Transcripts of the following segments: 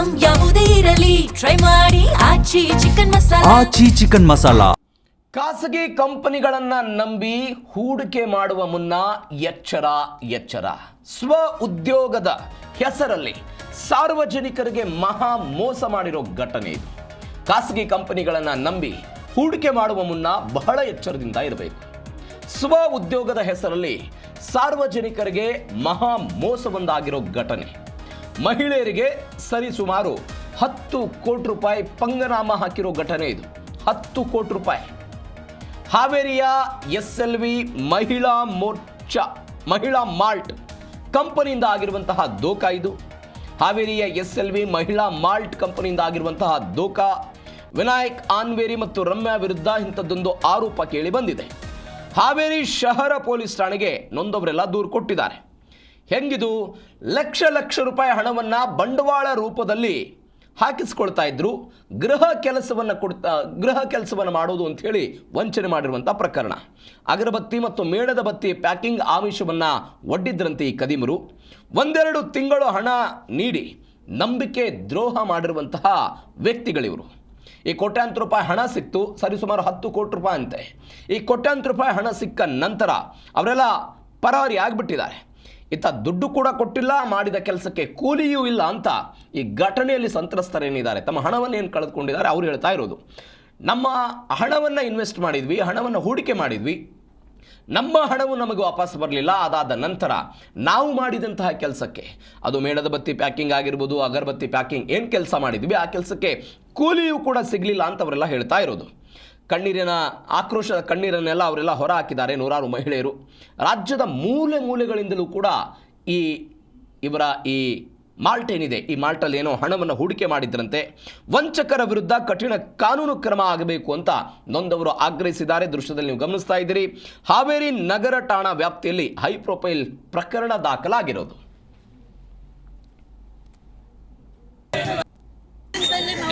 Item ಯಾವುದೇ ಇರಲಿ try ಮಾಡಿ ಆಚಿ ಚಿಕನ್ ಮಸಾಲಾ. ಖಾಸಗಿ ಕಂಪನಿಗಳನ್ನ ನಂಬಿ ಹೂಡಿಕೆ ಮಾಡುವ ಮುನ್ನ ಎಚ್ಚರ. ಸ್ವ ಉದ್ಯೋಗದ ಹೆಸರಲ್ಲಿ ಸಾರ್ವಜನಿಕರಿಗೆ ಮಹಾ ಮೋಸ ಮಾಡಿರೋ ಘಟನೆ ಇದು. ಖಾಸಗಿ ಕಂಪನಿಗಳನ್ನ ನಂಬಿ ಹೂಡಿಕೆ ಮಾಡುವ ಮುನ್ನ ಬಹಳ ಎಚ್ಚರದಿಂದ ಇರಬೇಕು. ಸ್ವ ಉದ್ಯೋಗದ ಹೆಸರಲ್ಲಿ ಸಾರ್ವಜನಿಕರಿಗೆ ಮಹಾ ಮೋಸವೊಂದಾಗಿರೋ ಘಟನೆ. ಮಹಿಳೆಯರಿಗೆ ಸರಿಸುಮಾರು 10 ಕೋಟಿ ರೂಪಾಯಿ ಪಂಗನಾಮ ಹಾಕಿರೋ ಘಟನೆ ಇದು. 10 ಕೋಟಿ ರೂಪಾಯಿ. ಹಾವೇರಿಯ SLV ಮಹಿಳಾ ಮಾಲ್ಟ್ ಕಂಪನಿಯಿಂದ ಆಗಿರುವಂತಹ ದೋಖಾ ಇದು. ಹಾವೇರಿಯ SLV ಮಹಿಳಾ ಮಾಲ್ಟ್ ಕಂಪನಿಯಿಂದ ಆಗಿರುವಂತಹ ದೋಖಾ. ವಿನಾಯಕ್ ಆನ್ವೇರಿ ಮತ್ತು ರಮ್ಯಾ ವಿರುದ್ಧ ಇಂಥದ್ದೊಂದು ಆರೋಪ ಕೇಳಿ ಬಂದಿದೆ. ಹಾವೇರಿ ಶಹರ ಪೊಲೀಸ್ ಠಾಣೆಗೆ ನೊಂದವರೆಲ್ಲ ದೂರು ಕೊಟ್ಟಿದ್ದಾರೆ. ಹೆಂಗಿದು? ಲಕ್ಷ ರೂಪಾಯಿ ಹಣವನ್ನು ಬಂಡವಾಳ ರೂಪದಲ್ಲಿ ಹಾಕಿಸ್ಕೊಳ್ತಾ ಇದ್ರು. ಗೃಹ ಕೆಲಸವನ್ನು ಮಾಡೋದು ಅಂತ ಹೇಳಿ ವಂಚನೆ ಮಾಡಿರುವಂಥ ಪ್ರಕರಣ. ಅಗರಬತ್ತಿ ಮತ್ತು ಮೇಣದ ಬತ್ತಿ ಪ್ಯಾಕಿಂಗ್ ಆಮಿಷವನ್ನು ಒಡ್ಡಿದ್ರಂತೆ ಈ ಕದಿಮರು. 1-2 ತಿಂಗಳು ಹಣ ನೀಡಿ ನಂಬಿಕೆ ದ್ರೋಹ ಮಾಡಿರುವಂತಹ ವ್ಯಕ್ತಿಗಳಿವರು. ಈ ಕೋಟ್ಯಾಂತರ ರೂಪಾಯಿ ಹಣ ಸಿಕ್ತು, ಸರಿಸುಮಾರು 10 ಕೋಟಿ ರೂಪಾಯಿ ಅಂತೆ. ಈ ಕೋಟ್ಯಾಂತರ ರೂಪಾಯಿ ಹಣ ಸಿಕ್ಕ ನಂತರ ಅವರೆಲ್ಲ ಪರಾರಿ ಆಗಿಬಿಟ್ಟಿದ್ದಾರೆ. ಇತ್ತ ದುಡ್ಡು ಕೂಡ ಕೊಟ್ಟಿಲ್ಲ, ಮಾಡಿದ ಕೆಲಸಕ್ಕೆ ಕೂಲಿಯೂ ಇಲ್ಲ ಅಂತ ಈ ಘಟನೆಯಲ್ಲಿ ಸಂತ್ರಸ್ತರೇನಿದ್ದಾರೆ, ತಮ್ಮ ಹಣವನ್ನು ಏನು ಕಳೆದುಕೊಂಡಿದ್ದಾರೆ ಅವ್ರು ಹೇಳ್ತಾ ಇರೋದು. ನಮ್ಮ ಹಣವನ್ನು ಇನ್ವೆಸ್ಟ್ ಮಾಡಿದ್ವಿ, ಹಣವನ್ನು ಹೂಡಿಕೆ ಮಾಡಿದ್ವಿ, ನಮ್ಮ ಹಣವು ನಮಗೆ ವಾಪಸ್ ಬರಲಿಲ್ಲ. ಅದಾದ ನಂತರ ನಾವು ಮಾಡಿದಂತಹ ಕೆಲಸಕ್ಕೆ, ಅದು ಮೇಣದ ಬತ್ತಿ ಪ್ಯಾಕಿಂಗ್ ಆಗಿರ್ಬೋದು, ಅಗರಬತ್ತಿ ಪ್ಯಾಕಿಂಗ್ ಏನು ಕೆಲಸ ಮಾಡಿದ್ವಿ ಆ ಕೆಲಸಕ್ಕೆ ಕೂಲಿಯೂ ಕೂಡ ಸಿಗಲಿಲ್ಲ ಅಂತ ಅವರೆಲ್ಲ ಹೇಳ್ತಾ ಇರೋದು. ಆಕ್ರೋಶದ ಕಣ್ಣೀರನ್ನೆಲ್ಲ ಅವರೆಲ್ಲ ಹೊರ ಹಾಕಿದ್ದಾರೆ ನೂರಾರು ಮಹಿಳೆಯರು. ರಾಜ್ಯದ ಮೂಲೆಗಳಿಂದಲೂ ಕೂಡ ಇವರ ಈ ಮಾಲ್ಟ್ ಏನಿದೆ, ಈ ಮಾಲ್ಟಲ್ಲಿ ಏನೋ ಹಣವನ್ನು ಹೂಡಿಕೆ ಮಾಡಿದ್ರಂತೆ. ವಂಚಕರ ವಿರುದ್ಧ ಕಠಿಣ ಕಾನೂನು ಕ್ರಮ ಆಗಬೇಕು ಅಂತ ನೊಂದವರು ಆಗ್ರಹಿಸಿದ್ದಾರೆ. ದೃಶ್ಯದಲ್ಲಿ ನೀವು ಗಮನಿಸ್ತಾ ಇದ್ದೀರಿ. ಹಾವೇರಿ ನಗರ ಠಾಣಾ ವ್ಯಾಪ್ತಿಯಲ್ಲಿ ಹೈ ಪ್ರೊಫೈಲ್ ಪ್ರಕರಣ ದಾಖಲಾಗಿರೋದು.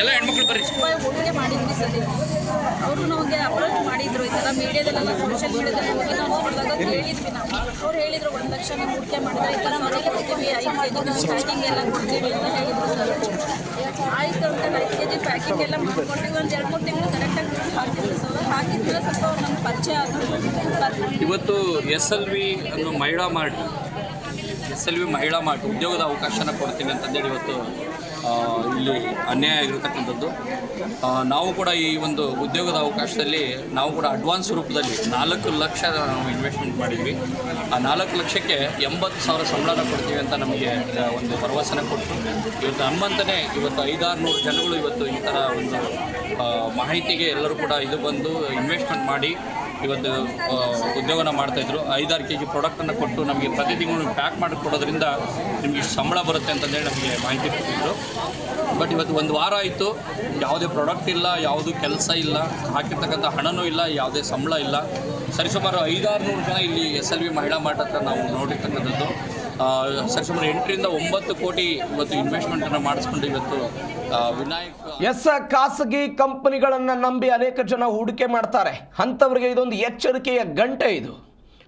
ಎಲ್ಲ ಹೆಣ್ಮಕ್ಳು ಹೂಡಿಕೆ ಮಾಡಿದ್ವಿ ಸರ್. ಅವರು ನಮಗೆ ಅಪ್ರೋಚ್ ಮಾಡಿದ್ರು, ಈ ಥರ ಮೀಡಿಯಾದಲ್ಲೆಲ್ಲ ಸೋಷಿಯಲ್ ಮೀಡಿಯಾದಲ್ಲಿ ಹೋಗಿ ನಾವು ನೋಡಿದಾಗ ಕೇಳಿದ್ವಿ. ಅವ್ರು ಹೇಳಿದ್ರು 1 ಲಕ್ಷ ಹೂಡಿಕೆ ಮಾಡಿದ್ರೆ ಈ ಥರ ಮನೆಗೆ ಕೊಡ್ತೀವಿ, 5 kg ಪ್ಯಾಕಿಂಗ್ ಎಲ್ಲ ಕೊಡ್ತೀವಿ ಅಂತ ಹೇಳಿದ್ರು ಸರ್. ಆಯಿತು ಅಂತ 5 kg ಪ್ಯಾಕಿಂಗ್ ಎಲ್ಲ ಮಾಡ್ಕೊಟ್ಟಿವಿ. ಒಂದು 2-3 ತಿಂಗಳು ಕರೆಕ್ಟಾಗಿ ಹಾಕಿದ್ರು ಸರ್. ಹಾಕಿದ್ರೆ ಸ್ವಲ್ಪ ಅವ್ರು ನಮ್ಗೆ ಪರಿಚಯ ಆದರು. ಇವತ್ತು SLV ಅನ್ನೋ ಮಹಿಳಾ ಮಾರ್ಟ್ ಉದ್ಯೋಗದ ಅವಕಾಶನ ಕೊಡ್ತೀವಿ ಅಂತಂದೇಳಿ ಇವತ್ತು ಇಲ್ಲಿ ಅನ್ಯಾಯ ಆಗಿರತಕ್ಕಂಥದ್ದು. ನಾವು ಕೂಡ ಈ ಒಂದು ಉದ್ಯೋಗದ ಅವಕಾಶದಲ್ಲಿ ನಾವು ಕೂಡ ಅಡ್ವಾನ್ಸ್ ರೂಪದಲ್ಲಿ 4 ಲಕ್ಷ ನಾವು ಇನ್ವೆಸ್ಟ್ಮೆಂಟ್ ಮಾಡಿದ್ವಿ. ಆ 4 ಲಕ್ಷಕ್ಕೆ 80,000 ಸಂಬಳನ ಕೊಡ್ತೀವಿ ಅಂತ ನಮಗೆ ಒಂದು ಭರವಸೆನ ಕೊಟ್ಟು ಇವತ್ತು ನಮ್ಮಂತಲೇ ಇವತ್ತು 500-600 ಜನಗಳು ಇವತ್ತು ಈ ಥರ ಒಂದು ಮಾಹಿತಿಗೆ ಎಲ್ಲರೂ ಕೂಡ ಇದು ಬಂದು ಇನ್ವೆಸ್ಟ್ಮೆಂಟ್ ಮಾಡಿ ಇವತ್ತು ಉದ್ಯೋಗನ ಮಾಡ್ತಾಯಿದ್ರು. 5-6 kg ಪ್ರಾಡಕ್ಟನ್ನು ಕೊಟ್ಟು ನಮಗೆ ಪ್ರತಿ ತಿಂಗಳು ಪ್ಯಾಕ್ ಮಾಡಿ ಕೊಡೋದ್ರಿಂದ ನಿಮಗೆ ಸಂಬಳ ಬರುತ್ತೆ ಅಂತಂದೇಳಿ ನಮಗೆ ಮಾಹಿತಿ ಕೊಟ್ಟಿದ್ರು. ಬಟ್ ಇವತ್ತು 1 ವಾರ ಆಯಿತು, ಯಾವುದೇ ಪ್ರಾಡಕ್ಟ್ ಇಲ್ಲ, ಯಾವುದೂ ಕೆಲಸ ಇಲ್ಲ, ಹಾಕಿರ್ತಕ್ಕಂಥ ಹಣನೂ ಇಲ್ಲ, ಯಾವುದೇ ಸಂಬಳ ಇಲ್ಲ. ಸರಿಸುಮಾರು 500-600 ಜನ ಇಲ್ಲಿ SLV ಮಹಿಳಾ ಮಾರ್ಟ್ ಹತ್ರ ನಾವು ನೋಡಿರ್ತಕ್ಕಂಥದ್ದು. ಸರಿಸುಮಾರು 8-9 ಕೋಟಿ ಇವತ್ತು ಇನ್ವೆಸ್ಟ್ಮೆಂಟನ್ನು ಮಾಡಿಸ್ಕೊಂಡು ಇವತ್ತು ವಿನಾಯಕ್ ಖಾಸಗಿ ಕಂಪನಿಗಳನ್ನು ನಂಬಿ ಅನೇಕ ಜನ ಹೂಡಿಕೆ ಮಾಡ್ತಾರೆ. ಅಂಥವರಿಗೆ ಇದೊಂದು ಎಚ್ಚರಿಕೆಯ ಗಂಟೆ ಇದು.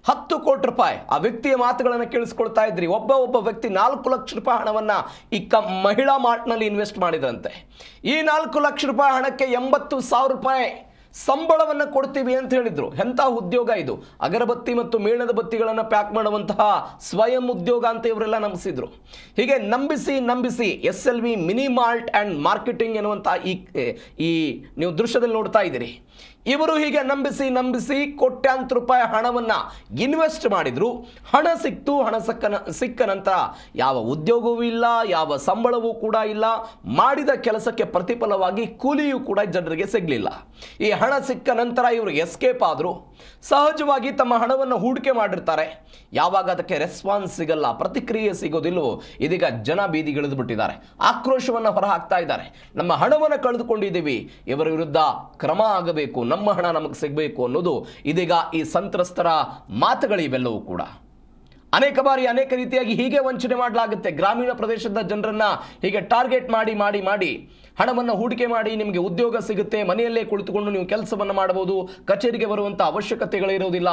10 ಕೋಟಿ ರೂಪಾಯಿ. ಆ ವ್ಯಕ್ತಿಯ ಮಾತುಗಳನ್ನು ಕೇಳಿಸ್ಕೊಳ್ತಾ ಇದ್ರಿ. ಒಬ್ಬ ವ್ಯಕ್ತಿ 4 ಲಕ್ಷ ರೂಪಾಯಿ ಹಣವನ್ನು ಈ ಮಹಿಳಾ ಮಾರ್ಟ್ನಲ್ಲಿ ಇನ್ವೆಸ್ಟ್ ಮಾಡಿದ್ರಂತೆ. ಈ 4 ಲಕ್ಷ ರೂಪಾಯಿ ಹಣಕ್ಕೆ 80,000 ರೂಪಾಯಿ ಸಂಬಳವನ್ನು ಕೊಡ್ತೀವಿ ಅಂತ ಹೇಳಿದ್ರು. ಎಂಥ ಉದ್ಯೋಗ ಇದು! ಅಗರಬತ್ತಿ ಮತ್ತು ಮೇಣದ ಬತ್ತಿಗಳನ್ನು ಪ್ಯಾಕ್ ಮಾಡುವಂತಹ ಸ್ವಯಂ ಉದ್ಯೋಗ ಅಂತ ಇವರೆಲ್ಲ ನಂಬಿಸಿದ್ರು. ಹೀಗೆ ನಂಬಿಸಿ SLV mini malt and marketing ಎನ್ನುವಂಥ ಈ ನೀವು ದೃಶ್ಯದಲ್ಲಿ ನೋಡ್ತಾ ಇದ್ದೀರಿ. ಇವರು ಹೀಗೆ ನಂಬಿಸಿ ಕೋಟ್ಯಾಂತರ ರೂಪಾಯಿ ಹಣವನ್ನು ಇನ್ವೆಸ್ಟ್ ಮಾಡಿದ್ರು. ಹಣ ಸಿಕ್ತು. ಹಣ ಸಿಕ್ಕ ನಂತರ ಯಾವ ಉದ್ಯೋಗವೂ ಇಲ್ಲ, ಯಾವ ಸಂಬಳವೂ ಕೂಡ ಇಲ್ಲ. ಮಾಡಿದ ಕೆಲಸಕ್ಕೆ ಪ್ರತಿಫಲವಾಗಿ ಕೂಲಿಯೂ ಕೂಡ ಜನರಿಗೆ ಸಿಗಲಿಲ್ಲ. ಈ ಹಣ ಸಿಕ್ಕ ನಂತರ ಇವರು ಎಸ್ಕೇಪ್ ಆದರು. ಸಹಜವಾಗಿ ತಮ್ಮ ಹಣವನ್ನು ಹೂಡಿಕೆ ಮಾಡಿರ್ತಾರೆ. ಯಾವಾಗ ಅದಕ್ಕೆ ರೆಸ್ಪಾನ್ಸ್ ಸಿಗಲ್ಲ, ಪ್ರತಿಕ್ರಿಯೆ ಸಿಗೋದಿಲ್ಲವೋ, ಇದೀಗ ಜನ ಬೀದಿಗಿಳಿದು ಬಿಟ್ಟಿದ್ದಾರೆ. ಆಕ್ರೋಶವನ್ನು ಹೊರಹಾಕ್ತಾ ಇದ್ದಾರೆ. ನಮ್ಮ ಹಣವನ್ನು ಕಳೆದುಕೊಂಡಿದ್ದೀವಿ, ಇವರ ವಿರುದ್ಧ ಕ್ರಮ ಆಗಬೇಕು, ನಮ್ಮ ಹಣ ನಮಗೆ ಸಿಗಬೇಕು ಅನ್ನೋದು ಇದೀಗ ಈ ಸಂತ್ರಸ್ತರ ಮಾತುಗಳಿವೆಲ್ಲವೂ ಕೂಡ. ಅನೇಕ ಬಾರಿ ಅನೇಕ ರೀತಿಯಾಗಿ ಹೀಗೆ ವಂಚನೆ ಮಾಡಲಾಗುತ್ತೆ. ಗ್ರಾಮೀಣ ಪ್ರದೇಶದ ಜನರನ್ನ ಹೀಗೆ ಟಾರ್ಗೆಟ್ ಮಾಡಿ ಹಣವನ್ನು ಹೂಡಿಕೆ ಮಾಡಿ ನಿಮಗೆ ಉದ್ಯೋಗ ಸಿಗುತ್ತೆ, ಮನೆಯಲ್ಲೇ ಕುಳಿತುಕೊಂಡು ನೀವು ಕೆಲಸವನ್ನು ಮಾಡಬಹುದು, ಕಚೇರಿಗೆ ಬರುವಂಥ ಅವಶ್ಯಕತೆಗಳಿರೋದಿಲ್ಲ,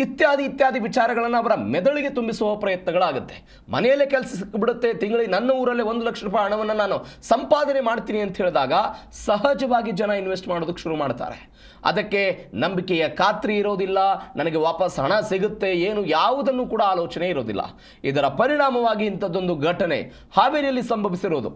ಇತ್ಯಾದಿ ವಿಚಾರಗಳನ್ನು ಅವರ ಮೆದುಳಿಗೆ ತುಂಬಿಸುವ ಪ್ರಯತ್ನಗಳಾಗುತ್ತೆ. ಮನೆಯಲ್ಲೇ ಕೆಲಸ ಸಿಕ್ಕಿಬಿಡುತ್ತೆ, ತಿಂಗಳಿಗೆ ನನ್ನ ಊರಲ್ಲೇ 1 ಲಕ್ಷ ರೂಪಾಯಿ ಹಣವನ್ನು ನಾನು ಸಂಪಾದನೆ ಮಾಡ್ತೀನಿ ಅಂತ ಹೇಳಿದಾಗ ಸಹಜವಾಗಿ ಜನ ಇನ್ವೆಸ್ಟ್ ಮಾಡೋದಕ್ಕೆ ಶುರು ಮಾಡ್ತಾರೆ. ಅದಕ್ಕೆ ನಂಬಿಕೆಯ ಖಾತ್ರಿ ಇರೋದಿಲ್ಲ, ನನಗೆ ವಾಪಸ್ ಹಣ ಸಿಗುತ್ತೆ ಏನು ಯಾವುದನ್ನು ಕೂಡ ಆಲೋಚನೆ ಇರೋದಿಲ್ಲ. ಇದರ ಪರಿಣಾಮವಾಗಿ ಇಂಥದ್ದೊಂದು ಘಟನೆ ಹಾವೇರಿಯಲ್ಲಿ ಸಂಭವಿಸಿರೋದು.